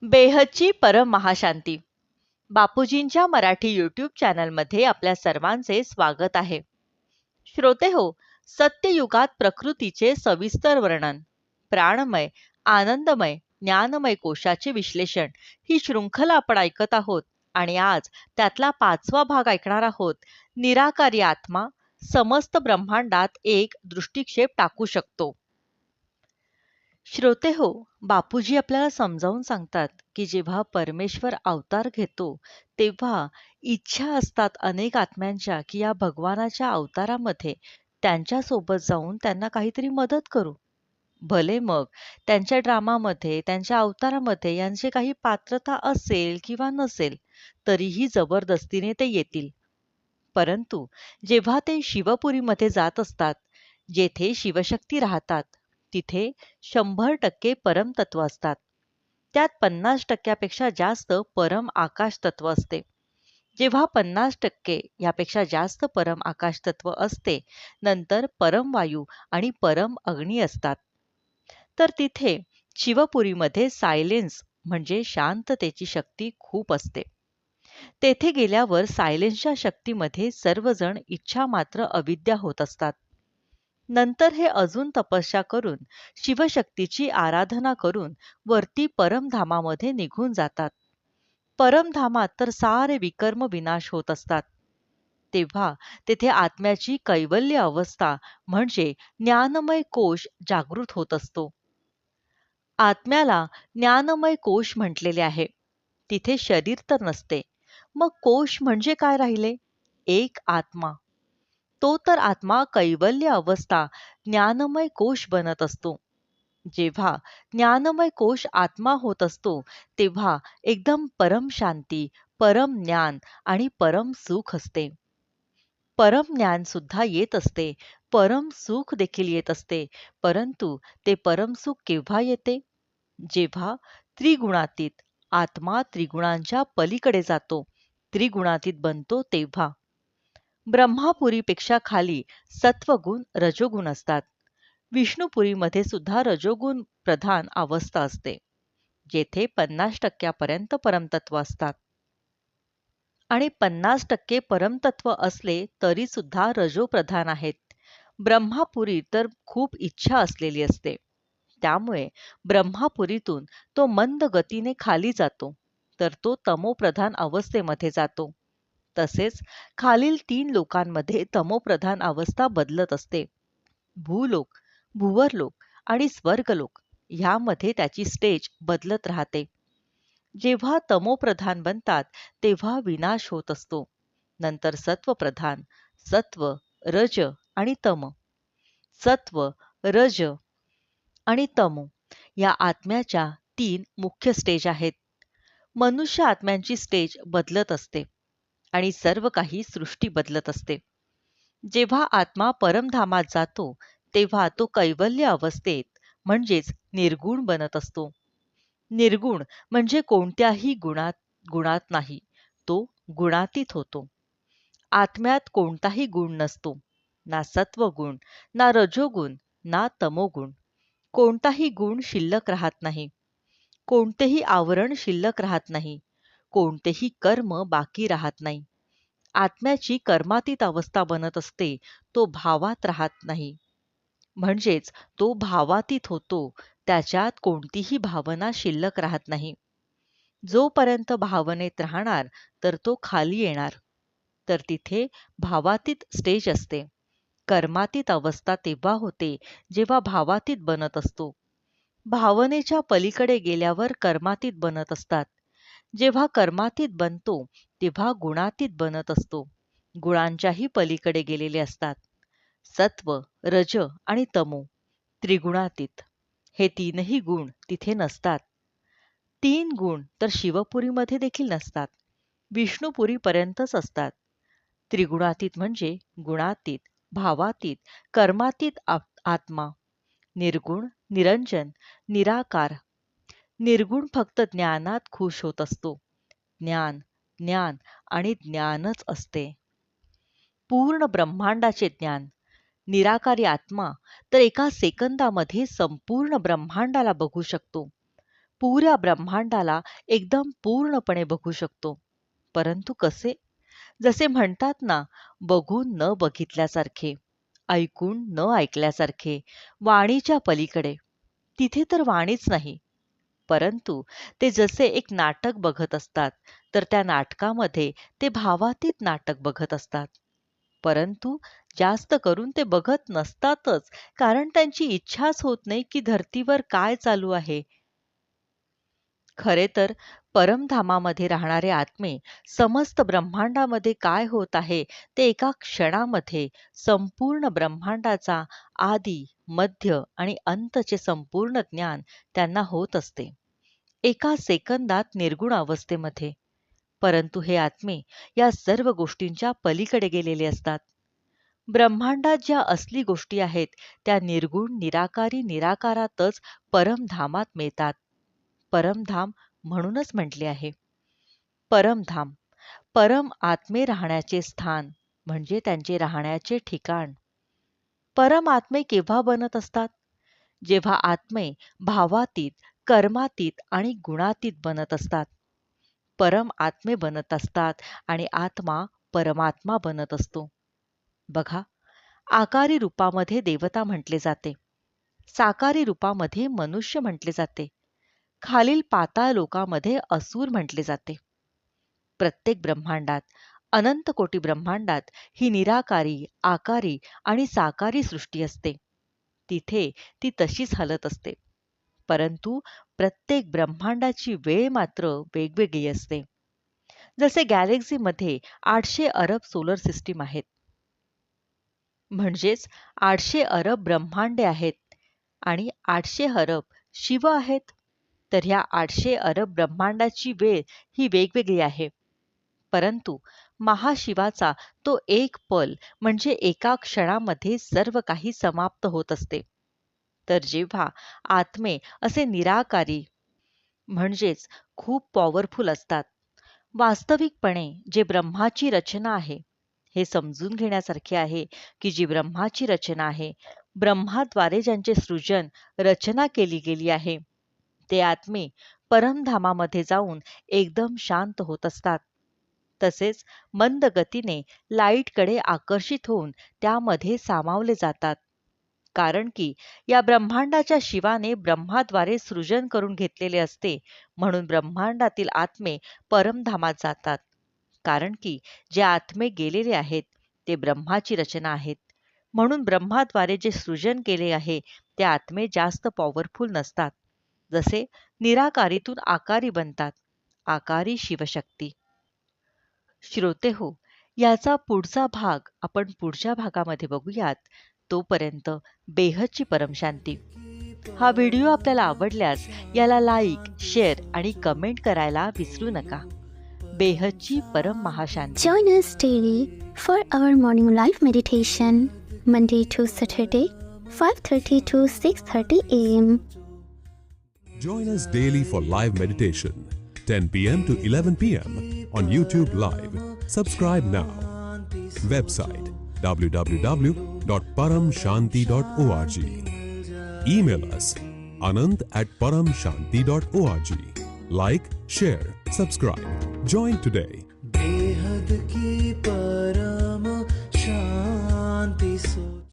बेहदची परम महाशांती. बापूजींच्या मराठी यूट्यूब चॅनलमध्ये आपल्या सर्वांचे स्वागत आहे. श्रोते हो, सत्ययुगात प्रकृतीचे सविस्तर वर्णन, प्राणमय, आनंदमय, ज्ञानमय कोशाचे विश्लेषण ही शृंखला आपण ऐकत आहोत आणि आज त्यातला 5वा भाग ऐकणार आहोत. निराकारी आत्मा समस्त ब्रह्मांडात एक दृष्टिक्षेप टाकू शकतो. श्रोते हो, बापूजी आपल्याला समजावून सांगतात की जेव्हा परमेश्वर अवतार घेतो तेव्हा इच्छा असतात अनेक आत्म्यांच्या की या भगवानाच्या अवतारामध्ये त्यांच्या सोबत जाऊन त्यांना काहीतरी मदत करू. भले मग त्यांच्या ड्रामामध्ये त्यांच्या अवतारामध्ये यांची काही पात्रता असेल किंवा नसेल, तरीही जबरदस्तीने ते येतील. परंतु जेव्हा ते शिवपुरीमध्ये जात असतात, जेथे शिवशक्ती राहतात, तिथे 100% परमतत्व असतात. त्यात 50% जास्त परम आकाश तत्व असते. जेव्हा 50% यापेक्षा जास्त परम आकाश तत्व असते, नंतर परम वायू आणि परम अग्नी असतात. तर तिथे शिवपुरीमध्ये सायलेन्स म्हणजे शांततेची शक्ती खूप असते. तेथे गेल्यावर सायलेन्सच्या शक्तीमध्ये सर्वजण इच्छा मात्र अविद्या होत असतात. नंतर हे अजून तपस्या करून शिवशक्तीची आराधना करून वरती परमधामामध्ये निघून जातात. परमधामात तर सारे विकर्म विनाश होत असतात. तेव्हा तेथे आत्म्याची कैवल्य अवस्था म्हणजे ज्ञानमय कोश जागृत होत असतो. आत्म्याला ज्ञानमय कोश म्हटलेले आहे. तिथे शरीर तर नसते. मग कोश म्हणजे काय राहिले? एक आत्मा. तो तर आत्मा कैवल्य अवस्था ज्ञानमय कोश बनत असतो. जेव्हा ज्ञानमय कोश आत्मा होत असतो, तेव्हा एकदम परम शांती, परम ज्ञान आणि परम सुख असते. परम ज्ञान सुद्धा येत असते, परम सुख देखील येत असते. परंतु ते परम सुख केव्हा येते? जेव्हा त्रिगुणातीत आत्मा त्रिगुणांच्या पलीकडे जातो, त्रिगुणातीत बनतो तेव्हा. ब्रह्मापुरीपेक्षा खाली सत्वगुण रजोगुण असतात. विष्णुपुरीमध्ये सुद्धा रजोगुण प्रधान अवस्था असते, जेथे 50% पर्यंत परमतत्व असतात. आणि 50% परमतत्व असले तरी सुद्धा रजोप्रधान आहेत. ब्रह्मापुरी तर खूप इच्छा असलेली असते. त्यामुळे ब्रह्मापुरीतून तो मंद गतीने खाली जातो, तर तो तमोप्रधान अवस्थेमध्ये जातो. तसेच खालील 3 लोकांमध्ये तमोप्रधान अवस्था बदलत असते. भूलोक, भुवरलोक आणि स्वर्गलोक ह्यामध्ये त्याची स्टेज बदलत राहते. जेव्हा तमोप्रधान बनतात तेव्हा विनाश होत असतो. नंतर सत्वप्रधान, सत्व, रज आणि तम. सत्व, रज आणि तमो या आत्म्याच्या 3 मुख्य स्टेज आहेत. मनुष्य आत्म्यांची स्टेज बदलत असते आणि सर्व काही सृष्टी बदलत असते. जेव्हा आत्मा परमधामात जातो, तेव्हा तो कैवल्य अवस्थेत म्हणजेच निर्गुण बनत असतो. निर्गुण म्हणजे कोणत्याही गुणात नाही, तो गुणातीत होतो. आत्म्यात कोणताही गुण नसतो, ना सत्वगुण, ना रजोगुण, ना तमोगुण. कोणताही गुण शिल्लक राहत नाही. कोणतेही आवरण शिल्लक राहत नाही. कोणतेही कर्म बाकी राहत नाही. आत्म्याची कर्मातीत अवस्था बनत असते, तो भावात राहत नाही. म्हणजेच तो भावातीत होतो, त्याच्यात कोणतीही भावना शिल्लक राहत नाही. जोपर्यंत भावनेत राहणार तर तो खाली येणार. तर तिथे भावातीत स्टेज असते. कर्मातीत अवस्था तेव्हा होते जेव्हा भावातीत बनत असतो. भावनेच्या पलीकडे गेल्यावर कर्मातीत बनत असतात. जेव्हा कर्मातीत बनतो तेव्हा गुणातीत बनत असतो. गुणांच्याही पलीकडे गेलेले असतात. सत्व, रज आणि तमो त्रिगुणातीत. हे 3ही गुण तिथे नसतात. 3 गुण तर शिवपुरीमध्ये देखील नसतात. विष्णुपुरीपर्यंतच असतात. त्रिगुणातीत म्हणजे गुणातीत, भावातीत, कर्मातीत आत्मा. निर्गुण, निरंजन, निराकार. निर्गुण फक्त ज्ञानात खुश होत असतो. ज्ञान, ज्ञान आणि ज्ञानच असते. पूर्ण ब्रह्मांडाचे ज्ञान. निराकारी आत्मा तर एका सेकंदामध्ये संपूर्ण ब्रह्मांडाला बघू शकतो. पुऱ्या ब्रह्मांडाला एकदम पूर्णपणे बघू शकतो. परंतु कसे? जसे म्हणतात ना, बघून न बघितल्यासारखे, ऐकून न ऐकल्यासारखे, वाणीच्या पलीकडे. तिथे तर वाणीच नाही. परंतु ते जसे एक नाटक बघत असतात, तर त्या नाटकामध्ये ते भावातीत नाटक बघत असतात. परंतु जास्त करून ते बघत नसतातच, कारण त्यांची इच्छाच होत नाही की धर्तीवर काय चालू आहे. खरे तर परमधामामध्ये राहणारे आत्मे समस्त ब्रह्मांडामध्ये काय होत आहे ते एका क्षणामध्ये संपूर्ण ब्रह्मांडाचा आदी, मध्य आणि अंतचे संपूर्ण ज्ञान त्यांना होत असते. एका सेकंदात निर्गुण अवस्थेमध्ये. परंतु हे आत्मे या सर्व गोष्टींच्या पलीकडे गेलेले असतात. ब्रह्मांडात ज्या असली गोष्टी आहेत त्या निर्गुण निराकारी निराकारातच परमधामात मिळतात. परमधाम म्हणूनच म्हटले आहे. परमधाम, परम आत्मे राहण्याचे स्थान म्हणजे त्यांचे राहण्याचे ठिकाण. परम आत्मे केव्हा बनत असतात? जेव्हा आत्मे भावातीत, कर्मातीत आणि गुणातीत बनत असतात. परम आत्मे बनत असतात आणि आत्मा परमात्मा बनत असतो. बघा, आकारी रूपामध्ये देवता म्हटले जाते. साकारी रूपामध्ये मनुष्य म्हटले जाते. खालील पाताळ लोकामध्ये असुर म्हटले जाते. प्रत्येक ब्रह्मांडात, अनंत कोटी ब्रह्मांडात ही निराकारी, आकारी आणि साकारी सृष्टी असते. तिथे ती तशीच हलत असते. परंतु प्रत्येक ब्रह्मांडाची वेळ मात्र वेगवेगळी असते. जसे गॅलेक्सीमध्ये 800 अरब सोलर सिस्टीम आहेत. म्हणजेच 800 अरब ब्रह्मांडे आहेत आणि 800 अरब शिव आहेत. तर ह्या 800 अरब ब्रह्मांडाची वेळ ही वेगवेगळी आहे. परंतु महाशिवाचा तो एक पल म्हणजे एका क्षणामध्ये सर्व काही समाप्त होत असते. तर जेव्हा आत्मे असे निराकारी म्हणजेच खूप पॉवरफुल असतात, वास्तविकपणे जे ब्रह्माची रचना आहे, हे समजून घेण्यासारखे आहे की जी ब्रह्माची रचना आहे, ब्रह्माद्वारे ज्यांचे सृजन, रचना केली गेली आहे, ते आत्मे परमधामामध्ये जाऊन एकदम शांत होत असतात. तसेच मंद गतीने लाईटकडे आकर्षित होऊन त्यामध्ये सामावले जातात. कारण की या ब्रह्मांडाच्या शिवाने ब्रह्माद्वारे सृजन करून घेतलेले असते, म्हणून ब्रह्मांडातील आत्मे परमधामात जातात. कारण की जे आत्मे गेलेले आहेत ते ब्रह्माची रचना आहेत. म्हणून ब्रह्माद्वारे जे सृजन केले आहे ते आत्मे जास्त पॉवरफुल नसतात. जसे निराकारीतून आकारी बनतात. आकारी शिवशक्ती. श्रोते हो, याचा पुढचा भाग आपण पुढच्या भागामध्ये बघूयात. तोपर्यंत बेहदची परमशांती. हा व्हिडिओ आपल्याला आवडल्यास याला लाईक, शेअर आणि कमेंट करायला विसरू नका. बेहदची परम महाशांती. Join us daily for our morning live meditation, Monday to Saturday, 5:30 to 6:30 a.m. Join us daily for live meditation, 10 p.m. to 11 p.m. on YouTube Live. Subscribe now. Website www.paramshanti.org. Email us anant@paramshanti.org. Like, share, subscribe. Join today. बेहद की परम शांति